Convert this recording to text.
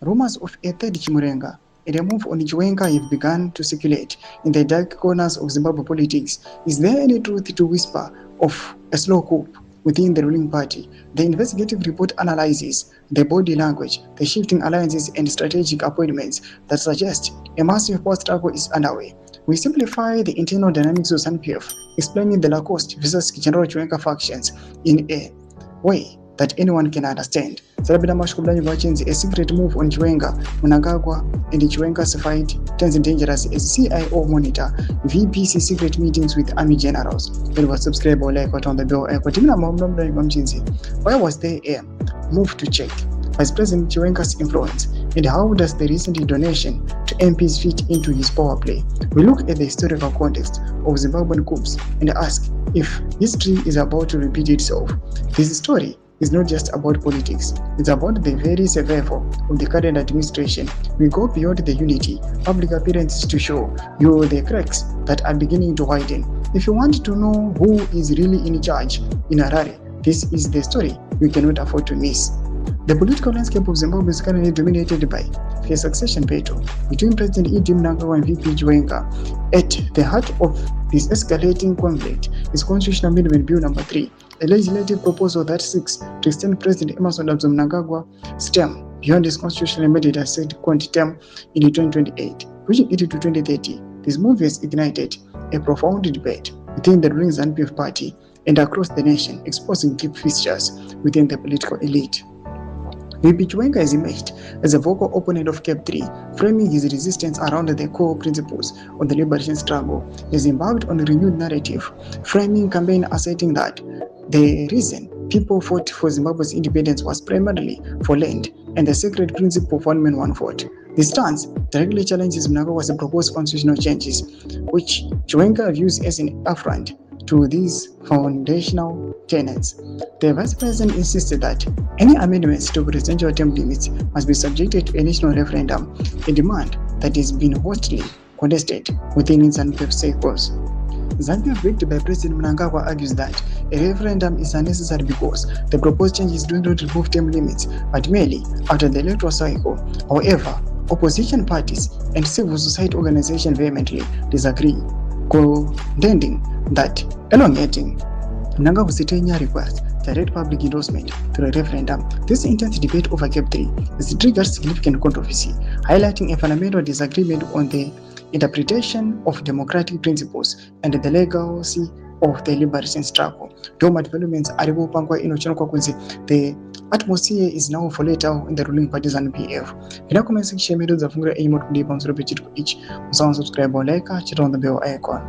Rumors of a third Chimurenga and a move on Chiwenga have begun to circulate in the dark corners of Zimbabwe politics. Is there any truth to whisper of a slow coup within the ruling party? The investigative report analyzes the body language, the shifting alliances and strategic appointments that suggest a massive power struggle is underway. We simplify the internal dynamics of ZANU-PF, explaining the Lacoste versus General Chiwenga factions in a way that anyone can understand. A secret move on Chiwenga, Mnangagwa, and Chiwenga's fight turns dangerous as CIO monitor VPC secret meetings with army generals. Subscribe or like on the bell. Why was there a move to check Vice President Chiwenga's influence, and how does the recent donation to MPs fit into his power play? We look at the historical context of Zimbabwean coups and ask if history is about to repeat itself. This story is not just about politics, it's about the very survival of the current administration. We go beyond the unity, public appearances to show you the cracks that are beginning to widen. If you want to know who is really in charge in Harare, this is the story you cannot afford to miss. The political landscape of Zimbabwe is currently dominated by a succession battle between President Mnangagwa and VP Chiwenga. At the heart of this escalating conflict is Constitutional Amendment Bill No. 3, a legislative proposal that seeks to extend President Mnangagwa's term beyond his constitutionally mandated second term in 2028, pushing it to 2030. This move has ignited a profound debate within the ruling ZANU-PF party and across the nation, exposing deep fissures within the political elite. VP Chiwenga has emerged as a vocal opponent of CAP 3, framing his resistance around the core principles of the liberation struggle. He has embarked on a renewed narrative, framing campaign asserting that the reason people fought for Zimbabwe's independence was primarily for land and the sacred principle of one man, one vote. This stance directly challenges Mnangagwa's proposed constitutional changes, which Chiwenga views as an affront to these foundational tenets. The Vice President insisted that any amendments to presidential term limits must be subjected to a national referendum, a demand that has been hotly contested within ZANU-PF circles. ZANU-PF, backed by President Mnangagwa, argues that a referendum is unnecessary because the proposed changes do not remove term limits, but merely after the electoral cycle. However, opposition parties and civil society organizations vehemently disagree, contending that elongating Mnangagwa's 10-year request direct public endorsement through a referendum. This intense debate over CAP 3 has triggered significant controversy, highlighting a fundamental disagreement on the interpretation of democratic principles and the legacy of the liberation struggle. Developments are the atmosphere is now volatile in the ruling party ZANU-PF. In the comment section, subscribe or like, on the bell icon.